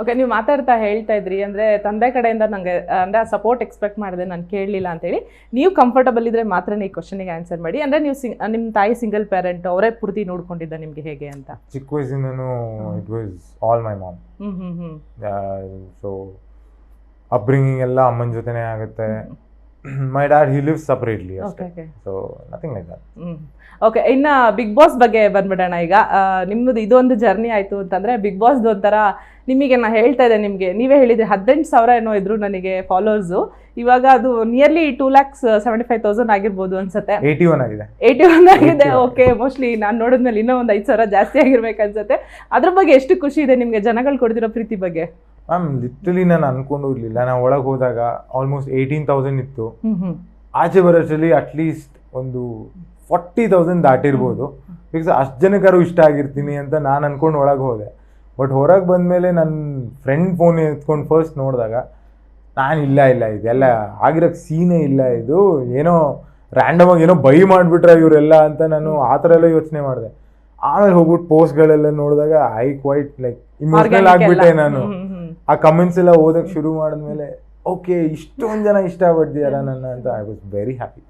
Okay, ನೀವು ಮಾತಾಡ್ತಾ ಹೇಳ್ತಾ ಇದ್ರಿ ಅಂದರೆ ತಂದೆ ಕಡೆಯಿಂದ ನನಗೆ ಅಂದರೆ ಸಪೋರ್ಟ್ ಎಕ್ಸ್ಪೆಕ್ಟ್ ಮಾಡಿದೆ, ನಾನು ಕೇಳಲಿಲ್ಲ ಅಂತೇಳಿ. ನೀವು ಕಂಫರ್ಟಬಲ್ ಇದ್ದರೆ ಮಾತ್ರ ಈ ಕ್ವಶನಿಗೆ ಆನ್ಸರ್ ಮಾಡಿ. ಅಂದರೆ ನೀವು ನಿಮ್ಮ ತಾಯಿ ಸಿಂಗಲ್ ಪೇರೆಂಟ್, ಅವರೇ ಪೂರ್ತಿ ನೋಡ್ಕೊಂಡಿದ್ದ ನಿಮಗೆ ಹೇಗೆ ಅಂತ? ಚಿಕ್ಕ ವಯಸ್ಸಿಂದನೂ it was all my mom. So upbringing ಎಲ್ಲ ಅಮ್ಮನ ಜೊತೆನೇ ಆಗುತ್ತೆ. My dad he lives separately ಅಷ್ಟೇ. So nothing like that. Okay, ಇನ್ನು ಬಿಗ್ ಬಾಸ್ ಬಗ್ಗೆ ಬಂದ್ಬಿಡೋಣ. ಈಗ ನಿಮ್ಮದು ಇದೊಂದು ಜರ್ನಿ ಆಯಿತು ಅಂತಂದರೆ ಬಿಗ್ ಬಾಸ್ದು ಒಂಥರ ನಿಮಗೆ ನಾನು ಹೇಳ್ತಾ ಇದ್ದೆ, ನಿಮಗೆ ನೀವೇ ಹೇಳಿದ್ರಿ 18,000 ಏನೋ ಇದ್ರು ನನಗೆ ಫಾಲೋವರ್ಸು. ಇವಾಗ ಅದು ನಿಯರ್ಲಿ 2,75,000 ಆಗಿರ್ಬೋದು ಅನ್ಸುತ್ತೆ. 81 ಆಗಿದೆ. ಓಕೆ, ಮೋಸ್ಟ್ಲಿ ನಾನು ನೋಡಿದ್ಮೇಲೆ ಇನ್ನೂ ಒಂದು 5,000 ಜಾಸ್ತಿ ಆಗಿರ್ಬೇಕು ಅನ್ಸುತ್ತೆ. ಅದ್ರ ಬಗ್ಗೆ ಎಷ್ಟು ಖುಷಿ ಇದೆ ನಿಮಗೆ, ಜನಗಳು ಕೊಡ್ತಿರೋ ಪ್ರೀತಿ ಬಗ್ಗೆ? ಮ್ಯಾಮ್ ಲಿಟ್ರಲಿ ನಾನು ಅನ್ಕೊಂಡು ಇರಲಿಲ್ಲ. ನಾವು ಒಳಗೆ ಹೋದಾಗ ಆಲ್ಮೋಸ್ಟ್ 18,000 ಇತ್ತು. ಆಚೆ ಬರೋಷ್ಟರಲ್ಲಿ ಅಟ್ಲೀಸ್ಟ್ ಒಂದು 40,000 ದಾಟಿರ್ಬೋದು. ಬಿಕಾಸ್ ಅಷ್ಟು ಜನಕ್ಕಾರು ಇಷ್ಟ ಆಗಿರ್ತೀನಿ ಅಂತ ನಾನು ಅನ್ಕೊಂಡು ಒಳಗೆ ಹೋದೆ. ಬಟ್ ಹೊರಗೆ ಬಂದಮೇಲೆ ನನ್ನ ಫ್ರೆಂಡ್ ಫೋನ್ ಎತ್ಕೊಂಡು ಫಸ್ಟ್ ನೋಡಿದಾಗ ನಾನು ಇಲ್ಲ ಇದೆಲ್ಲ ಆಗಿರೋಕ್ಕೆ ಸೀನೇ ಇಲ್ಲ, ಇದು ಏನೋ ರ್ಯಾಂಡಮ್ ಆಗಿ ಏನೋ ಬೈ ಮಾಡಿಬಿಟ್ರೆ ಇವರೆಲ್ಲ ಅಂತ ನಾನು ಆ ಥರ ಎಲ್ಲ ಯೋಚನೆ ಮಾಡಿದೆ. ಆಮೇಲೆ ಹೋಗ್ಬಿಟ್ಟು ಪೋಸ್ಟ್ಗಳೆಲ್ಲ ನೋಡಿದಾಗ ಐ ಕ್ವೈಟ್ ಲೈಕ್ ಇಮೋಷನಲ್ ಆಗಿಬಿಟ್ಟೆ ನಾನು. ಆ ಕಮೆಂಟ್ಸ್ ಎಲ್ಲ ಓದಕ್ಕೆ ಶುರು ಮಾಡಿದ್ಮೇಲೆ ಓಕೆ, ಇಷ್ಟೊಂದು ಜನ ಇಷ್ಟಪಟ್ಟಿದ್ದಾರೆ ನನ್ನ ಅಂತ ಐ ವಾಸ್ ವೆರಿ ಹ್ಯಾಪಿ.